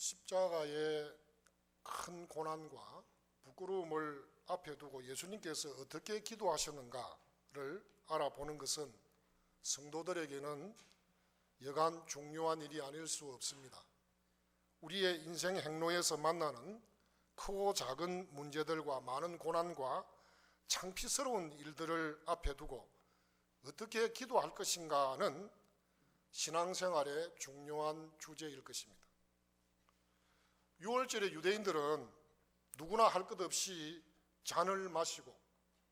십자가의 큰 고난과 부끄러움을 앞에 두고 예수님께서 어떻게 기도하셨는가를 알아보는 것은 성도들에게는 여간 중요한 일이 아닐 수 없습니다. 우리의 인생 행로에서 만나는 크고 작은 문제들과 많은 고난과 창피스러운 일들을 앞에 두고 어떻게 기도할 것인가는 신앙생활의 중요한 주제일 것입니다. 6월절에 유대인들은 누구나 할 것 없이 잔을 마시고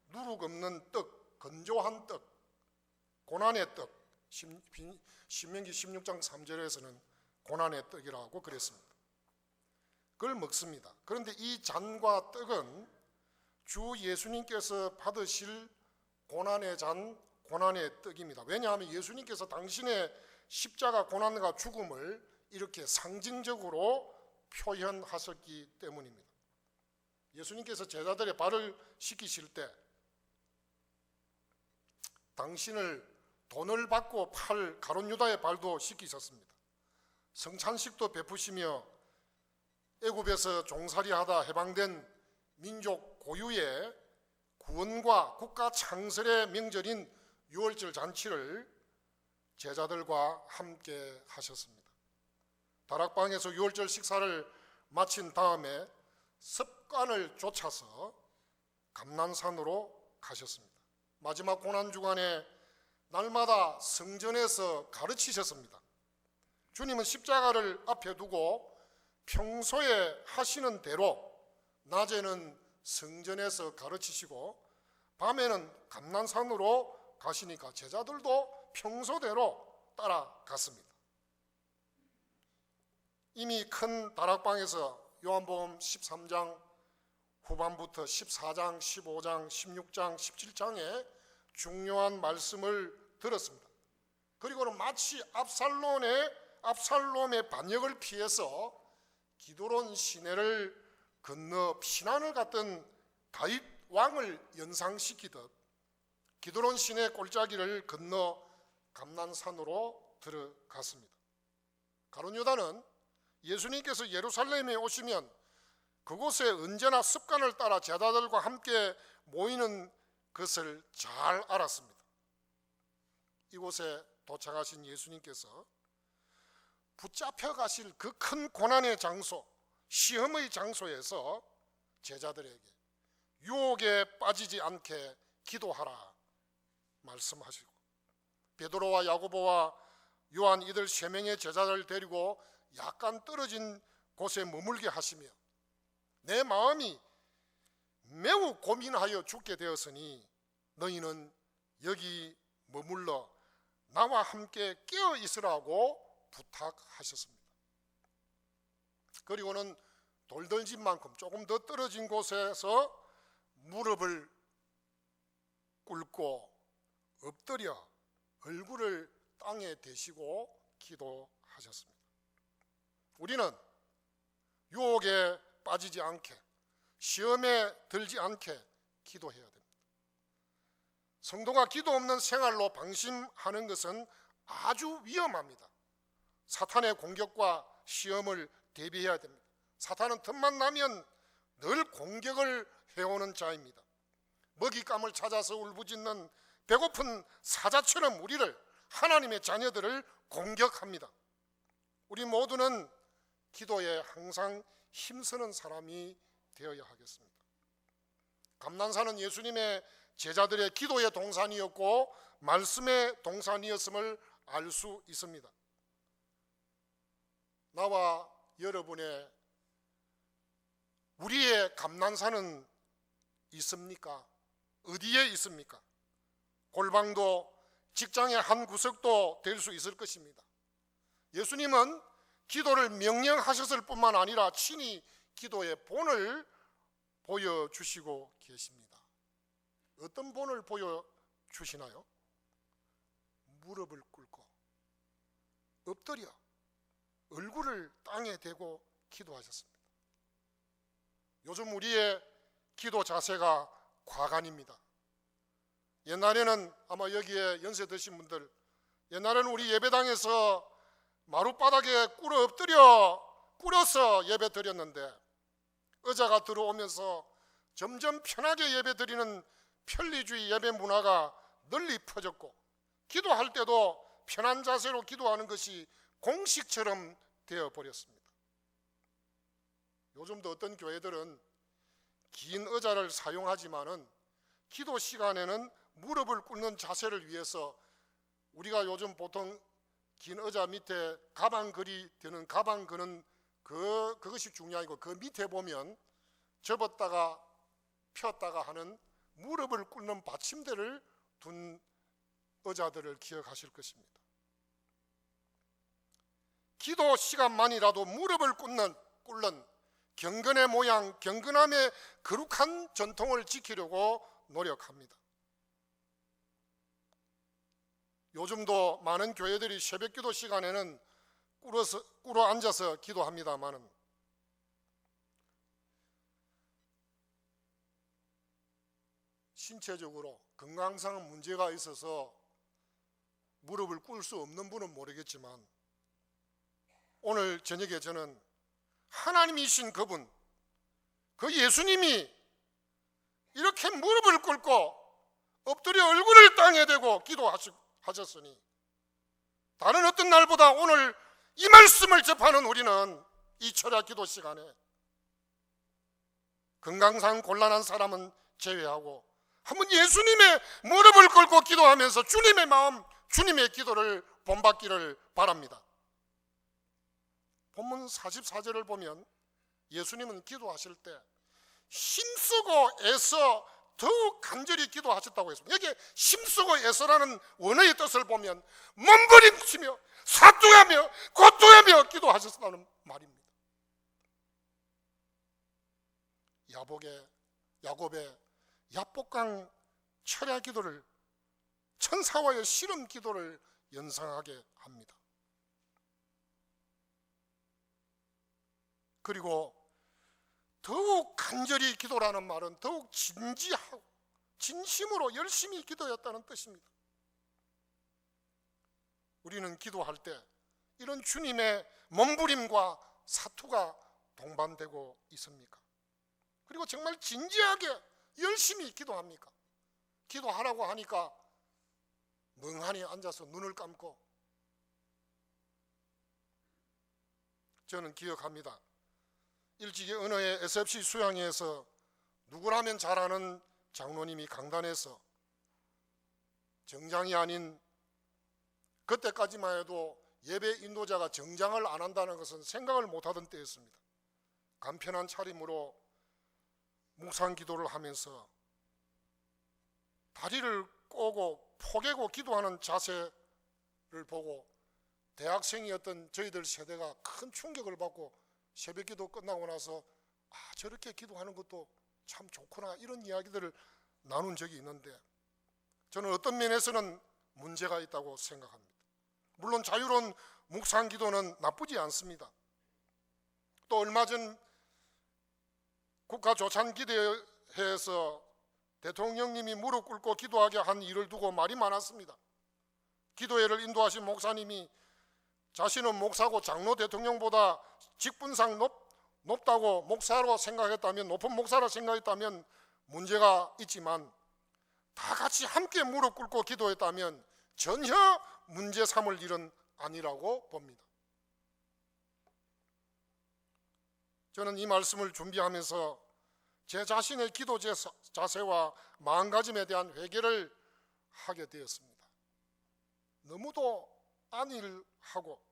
누룩 없는 떡, 건조한 떡, 고난의 떡, 신명기 16장 3절에서는 고난의 떡이라고 그랬습니다. 그걸 먹습니다. 그런데 이 잔과 떡은 주 예수님께서 받으실 고난의 잔, 고난의 떡입니다. 왜냐하면 예수님께서 당신의 십자가 고난과 죽음을 이렇게 상징적으로 표현하셨기 때문입니다. 예수님께서 제자들의 발을 씻기실 때 당신을 돈을 받고 팔 가룟 유다의 발도 씻기셨습니다. 성찬식도 베푸시며 애굽에서 종살이하다 해방된 민족 고유의 구원과 국가 창설의 명절인 유월절 잔치를 제자들과 함께 하셨습니다. 다락방에서 유월절 식사를 마친 다음에 습관을 쫓아서 감난산으로 가셨습니다. 마지막 고난주간에 날마다 성전에서 가르치셨습니다. 주님은 십자가를 앞에 두고 평소에 하시는 대로 낮에는 성전에서 가르치시고 밤에는 감난산으로 가시니까 제자들도 평소대로 따라갔습니다. 이미 큰 다락방에서 요한복음 13장 후반부터 14장, 15장, 16장, 17장의 중요한 말씀을 들었습니다. 그리고는 마치 압살롬의 반역을 피해서 기드론 시내를 건너 피난을 갔던 다윗 왕을 연상시키듯 기드론 시내 골짜기를 건너 감난산으로 들어갔습니다. 가룟 유다는 예수님께서 예루살렘에 오시면 그곳에 언제나 습관을 따라 제자들과 함께 모이는 것을 잘 알았습니다. 이곳에 도착하신 예수님께서 붙잡혀 가실 그 큰 고난의 장소, 시험의 장소에서 제자들에게 유혹에 빠지지 않게 기도하라 말씀하시고 베드로와 야고보와 요한 이들 세 명의 제자들을 데리고 약간 떨어진 곳에 머물게 하시며 내 마음이 매우 고민하여 죽게 되었으니 너희는 여기 머물러 나와 함께 깨어 있으라고 부탁하셨습니다. 그리고는 돌던진 만큼 조금 더 떨어진 곳에서 무릎을 꿇고 엎드려 얼굴을 땅에 대시고 기도하셨습니다. 우리는 유혹에 빠지지 않게 시험에 들지 않게 기도해야 됩니다. 성도가 기도 없는 생활로 방심하는 것은 아주 위험합니다. 사탄의 공격과 시험을 대비해야 됩니다. 사탄은 틈만 나면 늘 공격을 해오는 자입니다. 먹잇감을 찾아서 울부짖는 배고픈 사자처럼 우리를, 하나님의 자녀들을 공격합니다. 우리 모두는 기도에 항상 힘쓰는 사람이 되어야 하겠습니다. 감난산은 예수님의 제자들의 기도의 동산이었고 말씀의 동산이었음을 알 수 있습니다. 나와 여러분의 우리의 감난산은 있습니까? 어디에 있습니까? 골방도 직장의 한 구석도 될 수 있을 것입니다. 예수님은 기도를 명령하셨을 뿐만 아니라 친히 기도의 본을 보여주시고 계십니다. 어떤 본을 보여주시나요? 무릎을 꿇고 엎드려 얼굴을 땅에 대고 기도하셨습니다. 요즘 우리의 기도 자세가 과간입니다. 옛날에는 아마 여기에 연세 드신 분들, 옛날에는 우리 예배당에서 마룻바닥에 꿇어 엎드려 꿇어서 예배 드렸는데 의자가 들어오면서 점점 편하게 예배 드리는 편리주의 예배 문화가 널리 퍼졌고 기도할 때도 편한 자세로 기도하는 것이 공식처럼 되어버렸습니다. 요즘도 어떤 교회들은 긴 의자를 사용하지만은 기도 시간에는 무릎을 꿇는 자세를 위해서 우리가 요즘 보통 긴 의자 밑에 가방걸이 되는 가방 거는 그것이 중요하고 그 밑에 보면 접었다가 폈다가 하는 무릎을 꿇는 받침대를 둔 의자들을 기억하실 것입니다. 기도 시간만이라도 무릎을 꿇는 경건의 모양, 경건함의 거룩한 전통을 지키려고 노력합니다. 요즘도 많은 교회들이 새벽기도 시간에는 꿇어 앉아서 기도합니다마는 신체적으로 건강상 문제가 있어서 무릎을 꿇을 수 없는 분은 모르겠지만 오늘 저녁에 저는 하나님이신 그분, 그 예수님이 이렇게 무릎을 꿇고 엎드려 얼굴을 땅에 대고 기도하셨으니 다른 어떤 날보다 오늘 이 말씀을 접하는 우리는 이 철야 기도 시간에 건강상 곤란한 사람은 제외하고 한번 예수님의 무릎을 꿇고 기도하면서 주님의 마음, 주님의 기도를 본받기를 바랍니다. 본문 44절을 보면 예수님은 기도하실 때 힘쓰고 애써 더욱 간절히 기도하셨다고 했습니다. 여기에 힘쓰고 애써라는 원어의 뜻을 보면 몸부림치며 사투하며 고통하며 기도하셨다는 말입니다. 야곱의 야복강 철야 기도를 천사와의 씨름 기도를 연상하게 합니다. 그리고 더욱 간절히 기도라는 말은 더욱 진지하고 진심으로 열심히 기도했다는 뜻입니다. 우리는 기도할 때 이런 주님의 몸부림과 사투가 동반되고 있습니까? 그리고 정말 진지하게 열심히 기도합니까? 기도하라고 하니까 멍하니 앉아서 눈을 감고 저는 기억합니다. 일찍이 은어의 SFC 수양회에서 누구라면 잘 아는 장로님이 강단에서 정장이 아닌 그때까지만 해도 예배 인도자가 정장을 안 한다는 것은 생각을 못하던 때였습니다. 간편한 차림으로 묵상 기도를 하면서 다리를 꼬고 포개고 기도하는 자세를 보고 대학생이었던 저희들 세대가 큰 충격을 받고 새벽기도 끝나고 나서 저렇게 기도하는 것도 참 좋구나 이런 이야기들을 나눈 적이 있는데 저는 어떤 면에서는 문제가 있다고 생각합니다. 물론 자유로운 묵상 기도는 나쁘지 않습니다. 또 얼마 전 국가조찬기도회에서 대통령님이 무릎 꿇고 기도하게 한 일을 두고 말이 많았습니다. 기도회를 인도하신 목사님이 자신은 목사고 장로 대통령보다 직분상 높다고 목사로 생각했다면, 높은 목사로 생각했다면 문제가 있지만 다 같이 함께 무릎 꿇고 기도했다면 전혀 문제 삼을 일은 아니라고 봅니다. 저는 이 말씀을 준비하면서 제 자신의 기도 자세와 마음가짐에 대한 회개를 하게 되었습니다. 너무도 안일하고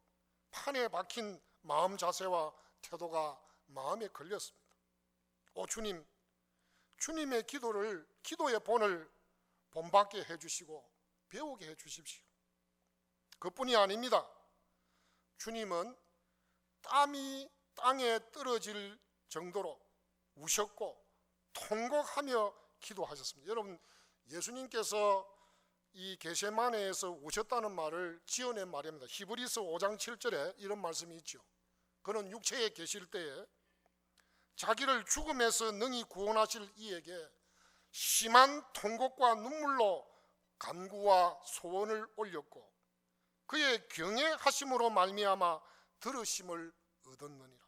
판에 박힌 마음 자세와 태도가 마음에 걸렸습니다. 주님, 주님의 기도의 본을 본받게 해주시고 배우게 해주십시오. 그뿐이 아닙니다. 주님은 땀이 땅에 떨어질 정도로 우셨고 통곡하며 기도하셨습니다. 여러분, 예수님께서 이 겟세마네에서 우셨다는 말을 지어낸 말입니다. 히브리서 5장 7절에 이런 말씀이 있죠. 그는 육체에 계실 때에 자기를 죽음에서 능히 구원하실 이에게 심한 통곡과 눈물로 간구와 소원을 올렸고 그의 경외하심으로 말미암아 들으심을 얻었느니라.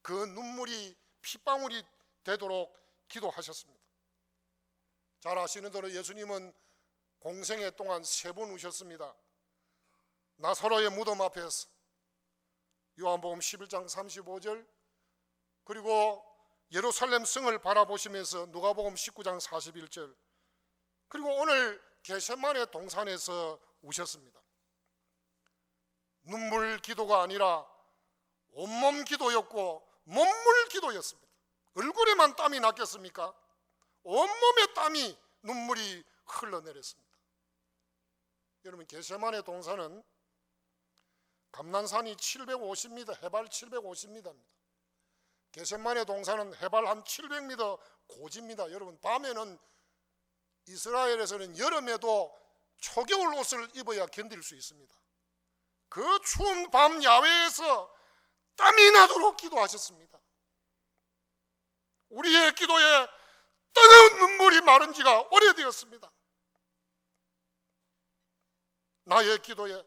그 눈물이 핏방울이 되도록 기도하셨습니다. 잘 아시는 대로 예수님은 공생애 동안 3번 우셨습니다. 나사로의 무덤 앞에서, 요한복음 11장 35절, 그리고 예루살렘 성을 바라보시면서 누가복음 19장 41절, 그리고 오늘 겟세마네 동산에서 우셨습니다. 눈물 기도가 아니라 온몸 기도였고 몸물 기도였습니다. 얼굴에만 땀이 났겠습니까? 온몸에 땀이, 눈물이 흘러내렸습니다. 여러분, 겟세마네 동산은 감난산이 750m, 해발 750m입니다. 겟세마네 동산은 해발 한 700m 고지입니다. 여러분, 밤에는 이스라엘에서는 여름에도 초겨울 옷을 입어야 견딜 수 있습니다. 그 추운 밤 야외에서 땀이 나도록 기도하셨습니다. 우리의 기도에 뜨거운 눈물이 마른 지가 오래되었습니다. 나의 기도에,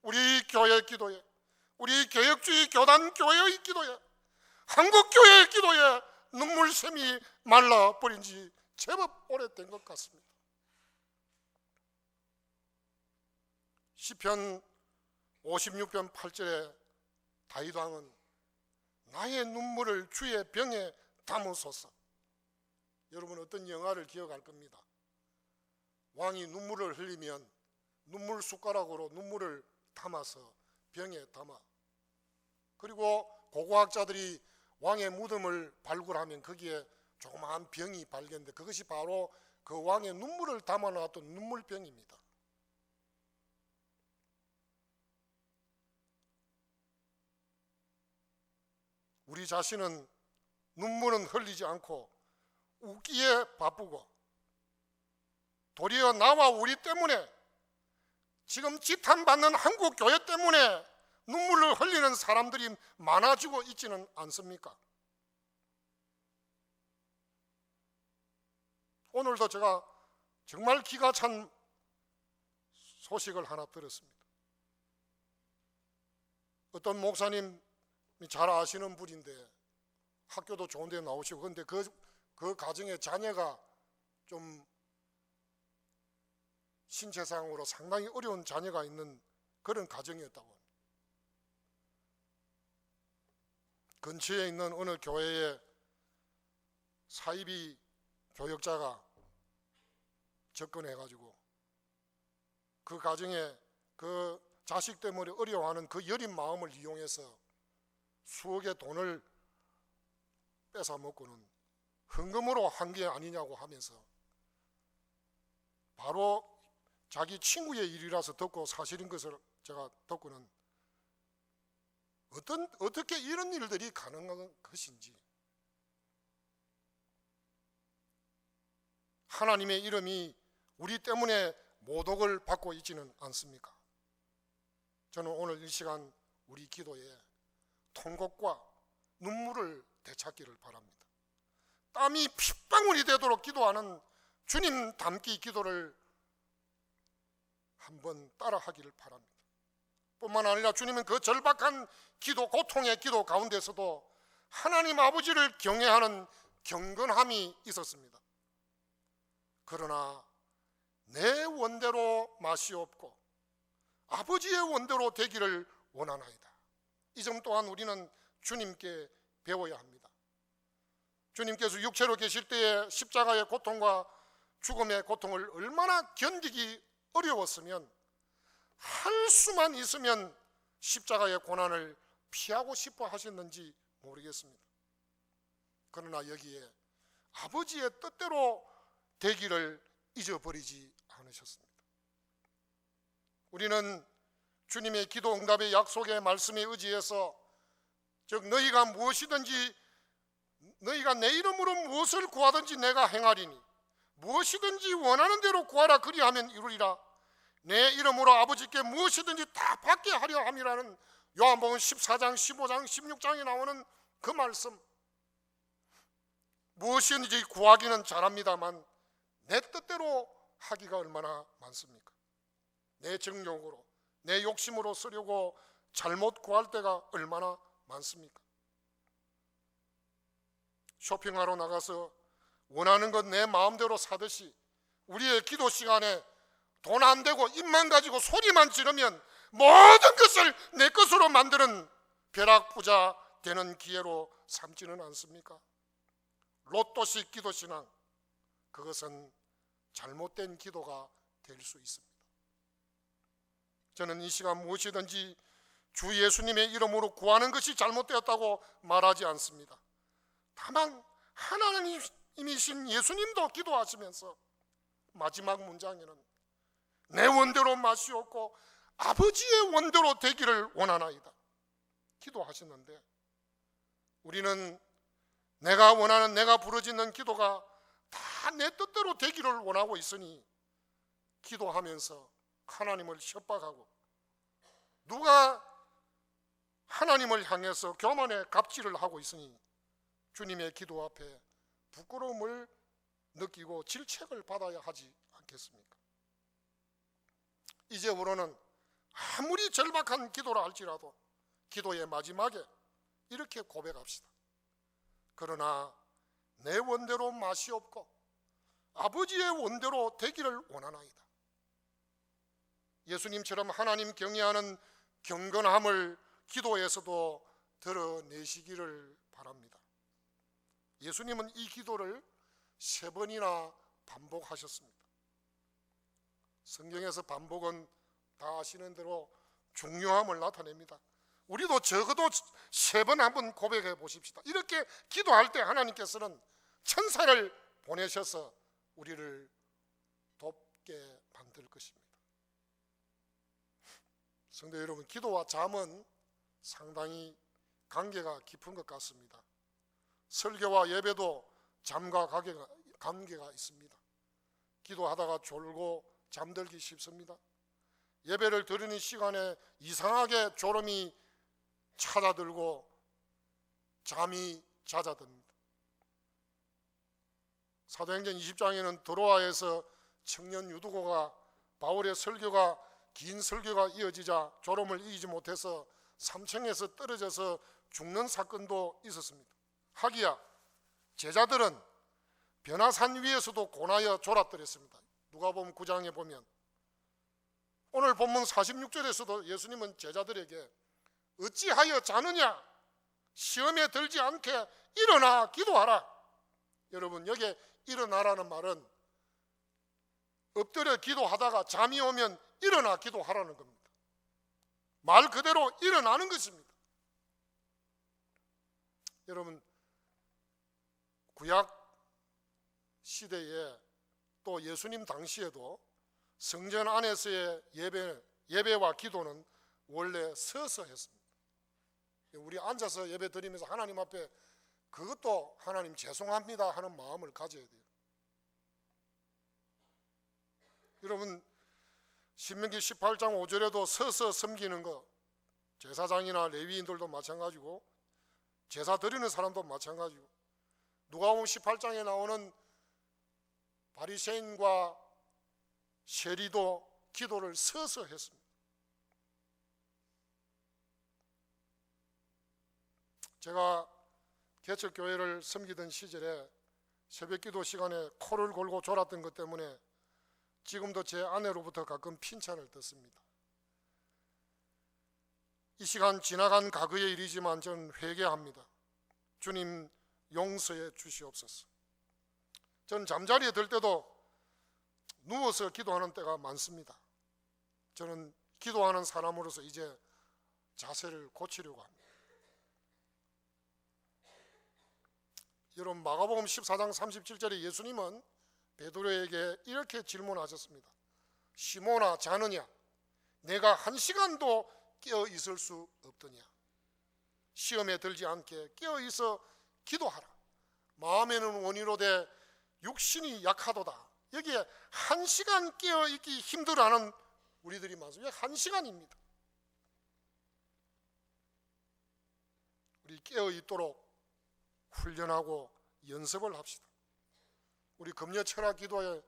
우리 교회의 기도에, 우리 개혁주의 교단 교회의 기도에, 한국교회의 기도에 눈물샘이 말라버린 지 제법 오래된 것 같습니다. 시편 56편 8절에 다윗 왕은 나의 눈물을 주의 병에 담으소서. 여러분, 어떤 영화를 기억할 겁니다. 왕이 눈물을 흘리면 눈물 숟가락으로 눈물을 담아서 병에 담아, 그리고 고고학자들이 왕의 무덤을 발굴하면 거기에 조그마한 병이 발견돼, 그것이 바로 그 왕의 눈물을 담아놨던 눈물병입니다. 우리 자신은 눈물은 흘리지 않고 웃기에 바쁘고, 도리어 나와 우리 때문에, 지금 지탄받는 한국 교회 때문에 눈물을 흘리는 사람들이 많아지고 있지는 않습니까? 오늘도 제가 정말 기가 찬 소식을 하나 들었습니다. 어떤 목사님이 잘 아시는 분인데 학교도 좋은 데 나오시고, 그런데 그 가정의 자녀가 좀 신체상으로 상당히 어려운 자녀가 있는 그런 가정이었다고 합니다. 근처에 있는 어느 교회에 사이비 교역자가 접근해가지고 그 가정에 그 자식 때문에 어려워하는 그 여린 마음을 이용해서 수억의 돈을 뺏어 먹고는 헌금으로 한 게 아니냐고 하면서, 바로 자기 친구의 일이라서 듣고 사실인 것을 제가 듣고는 어떻게 이런 일들이 가능한 것인지, 하나님의 이름이 우리 때문에 모독을 받고 있지는 않습니까? 저는 오늘 이 시간 우리 기도에 통곡과 눈물을 되찾기를 바랍니다. 땀이 핏방울이 되도록 기도하는 주님 닮기 기도를 한번 따라하기를 바랍니다. 뿐만 아니라 주님은 그 절박한 기도, 고통의 기도 가운데서도 하나님 아버지를 경외하는 경건함이 있었습니다. 그러나 내 원대로 마시옵고 아버지의 원대로 되기를 원하나이다. 이 점 또한 우리는 주님께 배워야 합니다. 주님께서 육체로 계실 때의 십자가의 고통과 죽음의 고통을 얼마나 견디기 어려웠으면, 할 수만 있으면 십자가의 고난을 피하고 싶어 하셨는지 모르겠습니다. 그러나 여기에 아버지의 뜻대로 되기를 잊어버리지 않으셨습니다. 우리는 주님의 기도 응답의 약속의 말씀에 의지해서, 즉 너희가 무엇이든지, 너희가 내 이름으로 무엇을 구하든지 내가 행하리니 무엇이든지 원하는 대로 구하라, 그리하면 이루리라. 내 이름으로 아버지께 무엇이든지 다 받게 하려 함이라는 요한복음 14장, 15장, 16장에 나오는 그 말씀. 무엇이든지 구하기는 잘합니다만 내 뜻대로 하기가 얼마나 많습니까? 내 정욕으로, 내 욕심으로 쓰려고 잘못 구할 때가 얼마나 많습니까? 쇼핑하러 나가서 원하는 것 내 마음대로 사듯이 우리의 기도 시간에 돈 안 되고 입만 가지고 소리만 지르면 모든 것을 내 것으로 만드는 벼락부자 되는 기회로 삼지는 않습니까? 로또식 기도 신앙, 그것은 잘못된 기도가 될 수 있습니다. 저는 이 시간 무엇이든지 주 예수님의 이름으로 구하는 것이 잘못되었다고 말하지 않습니다. 다만 하나님이신 예수님도 기도하시면서 마지막 문장에는 내 원대로 마시옵고 아버지의 원대로 되기를 원하나이다 기도하시는데, 우리는 내가 원하는, 내가 부르짖는 기도가 다 내 뜻대로 되기를 원하고 있으니 기도하면서 하나님을 협박하고 누가 하나님을 향해서 교만의 갑질을 하고 있으니 주님의 기도 앞에 부끄러움을 느끼고 질책을 받아야 하지 않겠습니까? 이제부로는 아무리 절박한 기도라 할지라도 기도의 마지막에 이렇게 고백합시다. 그러나 내 원대로 마시옵고 아버지의 원대로 되기를 원하나이다. 예수님처럼 하나님 경외하는 경건함을 기도에서도 드러내시기를 바랍니다. 예수님은 이 기도를 3번이나 반복하셨습니다. 성경에서 반복은 다 아시는 대로 중요함을 나타냅니다. 우리도 적어도 3번 한번 고백해 보십시다. 이렇게 기도할 때 하나님께서는 천사를 보내셔서 우리를 돕게 만들 것입니다. 성도 여러분, 기도와 잠은 상당히 관계가 깊은 것 같습니다. 설교와 예배도 잠과 관계가 있습니다. 기도하다가 졸고 잠들기 쉽습니다. 예배를 드리는 시간에 이상하게 졸음이 찾아들고 잠이 잦아듭니다. 사도행전 20장에는 드로아에서 청년 유두고가 바울의 설교가 긴 설교가 이어지자 졸음을 이기지 못해서 3층에서 떨어져서 죽는 사건도 있었습니다. 하기야 제자들은 변화산 위에서도 고나여 졸았더랬습니다. 누가복음 9장에 보면 오늘 본문 46절에서도 예수님은 제자들에게 어찌하여 자느냐, 시험에 들지 않게 일어나 기도하라. 여러분, 여기에 일어나라는 말은 엎드려 기도하다가 잠이 오면 일어나 기도하라는 겁니다. 말 그대로 일어나는 것입니다. 여러분, 구약 시대에 또 예수님 당시에도 성전 안에서의 예배와 기도는 원래 서서 했습니다. 우리 앉아서 예배 드리면서 하나님 앞에 그것도 하나님 죄송합니다 하는 마음을 가져야 돼요. 여러분, 신명기 18장 5절에도 서서 섬기는 거, 제사장이나 레위인들도 마찬가지고 제사 드리는 사람도 마찬가지고, 누가복음 18장에 나오는 바리새인과 세리도 기도를 서서 했습니다. 제가 개척교회를 섬기던 시절에 새벽기도 시간에 코를 골고 졸았던 것 때문에 지금도 제 아내로부터 가끔 핀찬을 듣습니다. 이 시간 지나간 과거의 일이지만 저는 회개합니다. 주님 용서해 주시옵소서. 저는 잠자리에 들 때도 누워서 기도하는 때가 많습니다. 저는 기도하는 사람으로서 이제 자세를 고치려고 합니다. 여러분, 마가복음 14장 37절에 예수님은 베드로에게 이렇게 질문하셨습니다. 시몬아, 자느냐? 내가 1시간도 깨어 있을 수 없더냐? 시험에 들지 않게 깨어 있어 기도하라. 마음에는 원이로되 육신이 약하도다. 여기에 1시간 깨어 있기 힘들어하는 우리들이 많습니다. 1시간입니다. 우리 깨어 있도록 훈련하고 연습을 합시다. 우리 금요 철학 기도에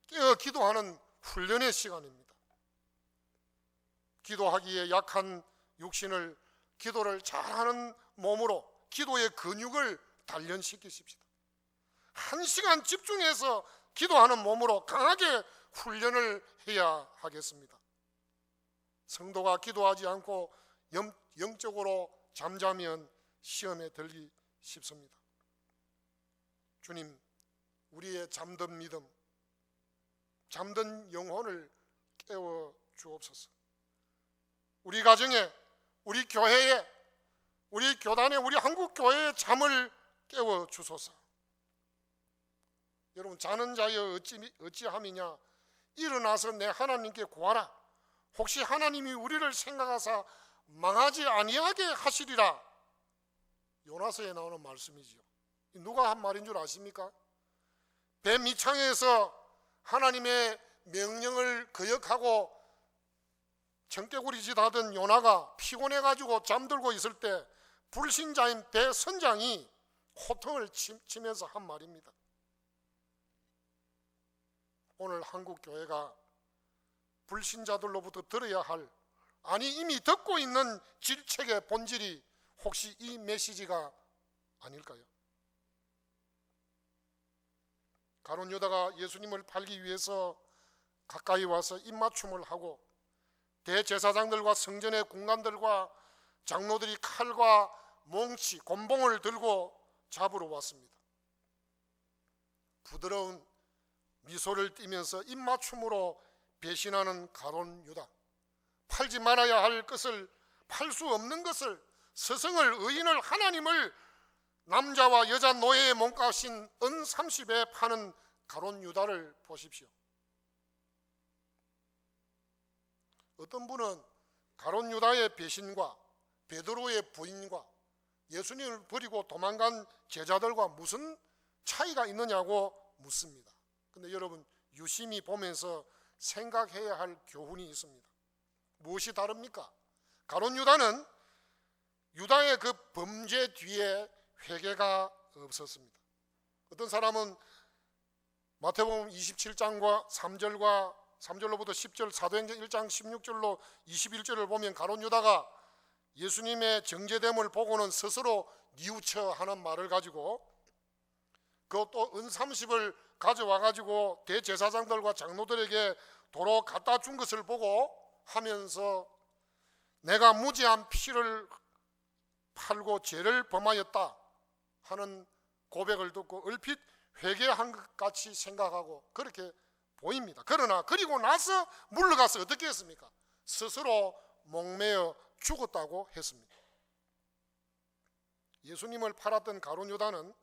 깨어 기도하는 훈련의 시간입니다. 기도하기에 약한 육신을 기도를 잘하는 몸으로, 기도의 근육을 단련시키십시다. 1시간 집중해서 기도하는 몸으로 강하게 훈련을 해야 하겠습니다. 성도가 기도하지 않고 영적으로 잠자면 시험에 들기 쉽습니다. 주님, 우리의 잠든 믿음, 잠든 영혼을 깨워 주옵소서. 우리 가정에, 우리 교회에, 우리 교단에, 우리 한국 교회의 잠을 깨워 주소서. 여러분, 자는 자여 어찌함이냐? 일어나서 내 하나님께 구하라. 혹시 하나님이 우리를 생각하사 망하지 아니하게 하시리라. 요나서에 나오는 말씀이지요. 누가 한 말인 줄 아십니까? 배 밑창에서 하나님의 명령을 거역하고 청개구리짓 하던 요나가 피곤해가지고 잠들고 있을 때 불신자인 배 선장이 호통을 치면서 한 말입니다. 오늘 한국 교회가 불신자들로부터 들어야 할, 아니 이미 듣고 있는 질책의 본질이 혹시 이 메시지가 아닐까요? 가룟 유다가 예수님을 팔기 위해서 가까이 와서 입맞춤을 하고 대제사장들과 성전의 군관들과 장로들이 칼과 몽치, 곤봉을 들고 잡으러 왔습니다. 부드러운 미소를 띠면서 입맞춤으로 배신하는 가룟 유다, 팔지 말아야 할 것을, 팔 수 없는 것을, 스승을, 의인을, 하나님을 남자와 여자 노예의 몸값인 은 30에 파는 가룟 유다를 보십시오. 어떤 분은 가룟 유다의 배신과 베드로의 부인과 예수님을 버리고 도망간 제자들과 무슨 차이가 있느냐고 묻습니다. 근데 여러분, 유심히 보면서 생각해야 할 교훈이 있습니다. 무엇이 다릅니까? 가룟 유다는 유다의 그 범죄 뒤에 회개가 없었습니다. 어떤 사람은 마태복음 27장과 3절로부터 10절, 사도행전 1장 16절로 21절을 보면 가룟 유다가 예수님의 정죄됨을 보고는 스스로 뉘우쳐 하는 말을 가지고, 그것도 은 30을 가져와 가지고 대제사장들과 장로들에게 도로 갖다 준 것을 보고 하면서 내가 무지한 피를 팔고 죄를 범하였다 하는 고백을 듣고 얼핏 회개한 것 같이 생각하고 그렇게 보입니다. 그러나 그리고 나서 물러가서 어떻게 했습니까? 스스로 목매어 죽었다고 했습니다. 예수님을 팔았던 가룟 유다는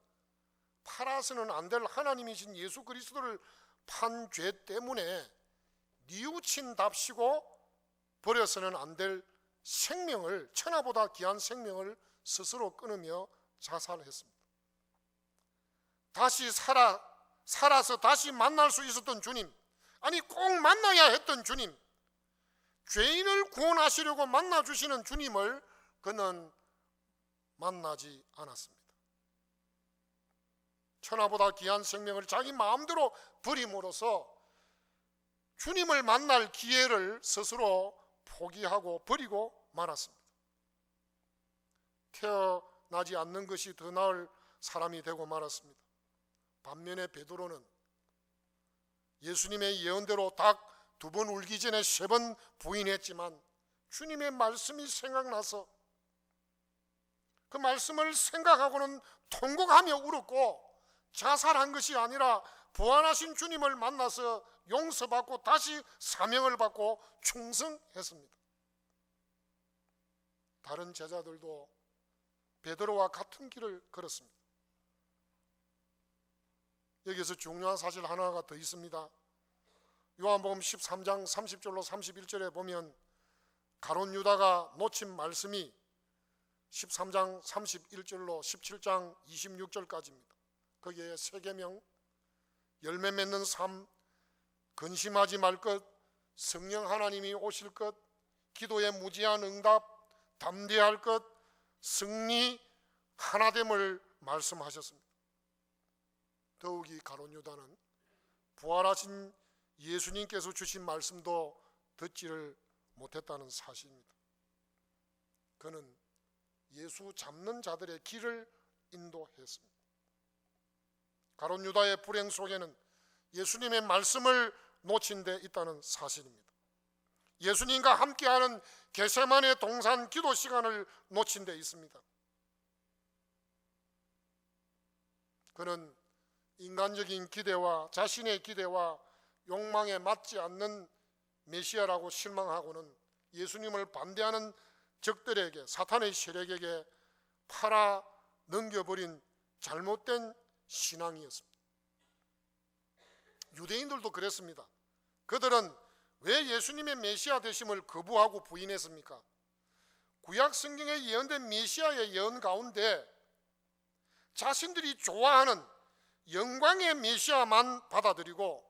팔아서는 안 될 하나님이신 예수 그리스도를 판 죄 때문에 뉘우친답시고 버려서는 안 될 생명을, 천하보다 귀한 생명을 스스로 끊으며 자살했습니다. 다시 살아서 다시 만날 수 있었던 주님, 아니 꼭 만나야 했던 주님, 죄인을 구원하시려고 만나주시는 주님을 그는 만나지 않았습니다. 천하보다 귀한 생명을 자기 마음대로 버림으로써 주님을 만날 기회를 스스로 포기하고 버리고 말았습니다. 태어나지 않는 것이 더 나을 사람이 되고 말았습니다. 반면에 베드로는 예수님의 예언대로 닭 2번 울기 전에 3번 부인했지만 주님의 말씀이 생각나서 그 말씀을 생각하고는 통곡하며 울었고 자살한 것이 아니라 부활하신 주님을 만나서 용서받고 다시 사명을 받고 충성했습니다. 다른 제자들도 베드로와 같은 길을 걸었습니다. 여기서 중요한 사실 하나가 더 있습니다. 요한복음 13장 30절로 31절에 보면 가룟 유다가 놓친 말씀이 13장 31절로 17장 26절까지입니다. 거기에 세계명, 열매 맺는 삶, 근심하지 말 것, 성령 하나님이 오실 것, 기도의 무지한 응답, 담대할 것, 승리, 하나됨을 말씀하셨습니다. 더욱이 가룟 유다는 부활하신 예수님께서 주신 말씀도 듣지를 못했다는 사실입니다. 그는 예수 잡는 자들의 길을 인도했습니다. 가룟 유다의 불행 속에는 예수님의 말씀을 놓친 데 있다는 사실입니다. 예수님과 함께하는 겟세마네 동산 기도 시간을 놓친 데 있습니다. 그는 인간적인 기대와 자신의 기대와 욕망에 맞지 않는 메시아라고 실망하고는 예수님을 반대하는 적들에게, 사탄의 세력에게 팔아 넘겨버린 잘못된 신앙이었습니다. 유대인들도 그랬습니다. 그들은 왜 예수님의 메시아 되심을 거부하고 부인했습니까? 구약 성경에 예언된 메시아의 예언 가운데 자신들이 좋아하는 영광의 메시아만 받아들이고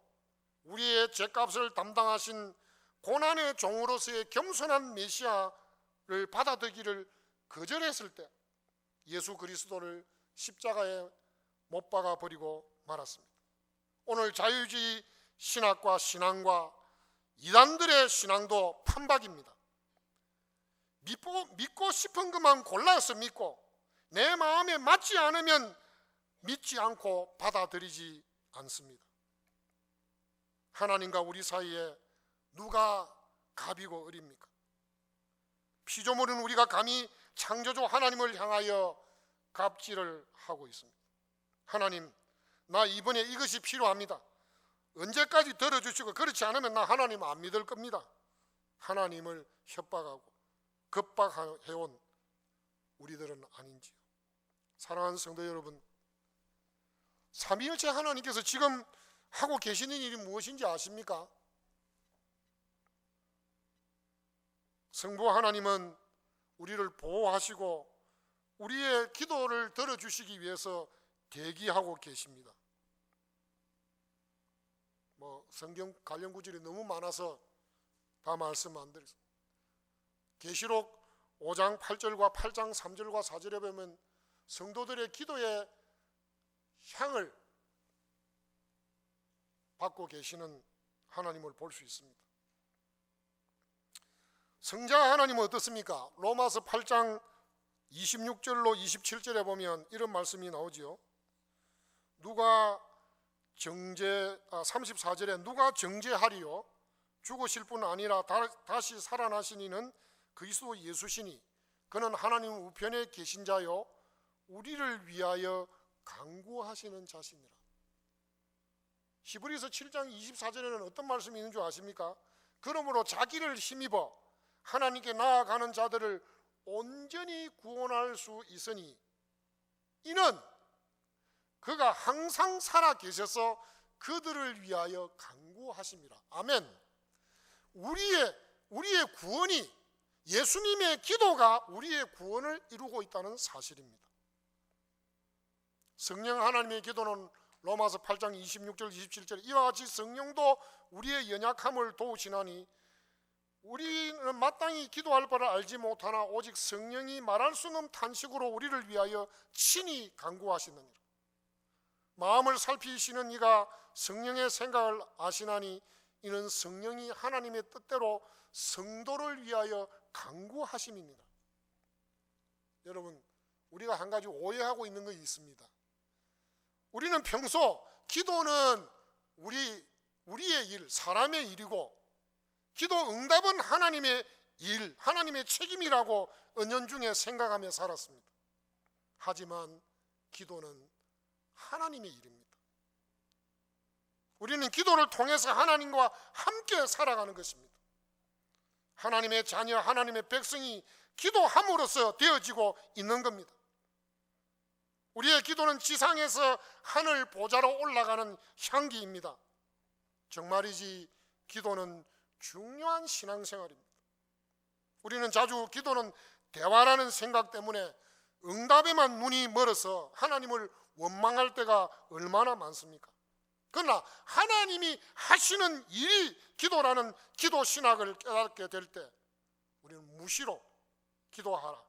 우리의 죄값을 담당하신 고난의 종으로서의 겸손한 메시아를 받아들이기를 거절했을 때 예수 그리스도를 십자가에 못 박아 버리고 말았습니다. 오늘 자유주의 신학과 신앙과 이단들의 신앙도 판박입니다. 믿고 싶은 것만 골라서 믿고 내 마음에 맞지 않으면 믿지 않고 받아들이지 않습니다. 하나님과 우리 사이에 누가 갑이고 을입니까? 피조물은 우리가 감히 창조주 하나님을 향하여 갑질을 하고 있습니다. 하나님, 나 이번에 이것이 필요합니다. 언제까지 들어주시고 그렇지 않으면 나 하나님 안 믿을 겁니다. 하나님을 협박하고 겁박해온 우리들은 아닌지요. 사랑하는 성도 여러분, 삼위일체 하나님께서 지금 하고 계시는 일이 무엇인지 아십니까? 성부 하나님은 우리를 보호하시고 우리의 기도를 들어주시기 위해서 대기하고 계십니다. 성경 관련 구절이 너무 많아서 다 말씀 안 드리겠습니다. 계시록 5장 8절과 8장 3절과 4절에 보면 성도들의 기도의 향을 받고 계시는 하나님을 볼 수 있습니다. 성자 하나님은 어떻습니까? 로마서 8장 26절로 27절에 보면 이런 말씀이 나오지요. 34절에 누가 정죄하리요? 죽으실 뿐 아니라 다시 살아나신 이는 그리스도 예수시니 그는 하나님 우편에 계신 자요 우리를 위하여 간구하시는 자시니라. 히브리서 7장 24절에는 어떤 말씀이 있는 줄 아십니까? 그러므로 자기를 힘입어 하나님께 나아가는 자들을 온전히 구원할 수 있으니 이는 그가 항상 살아 계셔서 그들을 위하여 간구하심이라. 아멘. 우리의 구원이, 예수님의 기도가 우리의 구원을 이루고 있다는 사실입니다. 성령 하나님의 기도는 로마서 8장 26절 27절 이와 같이 성령도 우리의 연약함을 도우시나니 우리는 마땅히 기도할 바를 알지 못하나 오직 성령이 말할 수 없는 탄식으로 우리를 위하여 친히 간구하시느니라. 마음을 살피시는 이가 성령의 생각을 아시나니 이는 성령이 하나님의 뜻대로 성도를 위하여 간구하심입니다. 여러분, 우리가 한 가지 오해하고 있는 것이 있습니다. 우리는 평소 기도는 우리의 일, 사람의 일이고 기도 응답은 하나님의 일, 하나님의 책임이라고 은연중에 생각하며 살았습니다. 하지만 기도는 하나님의 일입니다. 우리는 기도를 통해서 하나님과 함께 살아가는 것입니다. 하나님의 자녀, 하나님의 백성이 기도함으로써 되어지고 있는 겁니다. 우리의 기도는 지상에서 하늘 보좌로 올라가는 향기입니다. 정말이지 기도는 중요한 신앙생활입니다. 우리는 자주 기도는 대화라는 생각 때문에 응답에만 눈이 멀어서 하나님을 원망할 때가 얼마나 많습니까? 그러나 하나님이 하시는 일이 기도라는 기도 신학을 깨닫게 될 때 우리는 무시로 기도하라,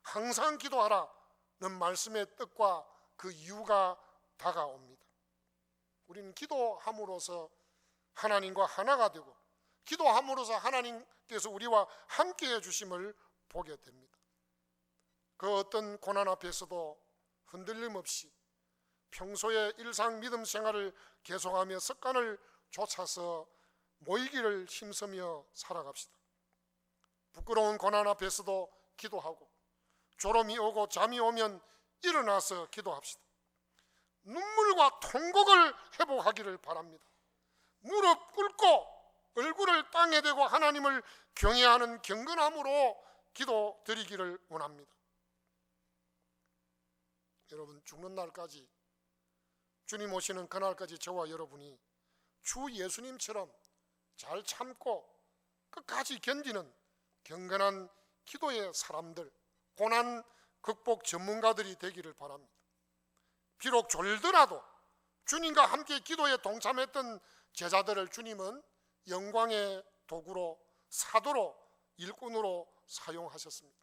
항상 기도하라는 말씀의 뜻과 그 이유가 다가옵니다. 우리는 기도함으로써 하나님과 하나가 되고 기도함으로써 하나님께서 우리와 함께 해주심을 보게 됩니다. 그 어떤 고난 앞에서도 흔들림 없이 평소에 일상 믿음 생활을 계속하며 습관을 쫓아서 모이기를 힘쓰며 살아갑시다. 부끄러운 고난 앞에서도 기도하고, 졸음이 오고 잠이 오면 일어나서 기도합시다. 눈물과 통곡을 회복하기를 바랍니다. 무릎 꿇고 얼굴을 땅에 대고 하나님을 경외하는 경건함으로 기도 드리기를 원합니다. 여러분, 죽는 날까지, 주님 오시는 그날까지 저와 여러분이 주 예수님처럼 잘 참고 끝까지 견디는 경건한 기도의 사람들, 고난 극복 전문가들이 되기를 바랍니다. 비록 졸더라도 주님과 함께 기도에 동참했던 제자들을 주님은 영광의 도구로, 사도로, 일꾼으로 사용하셨습니다.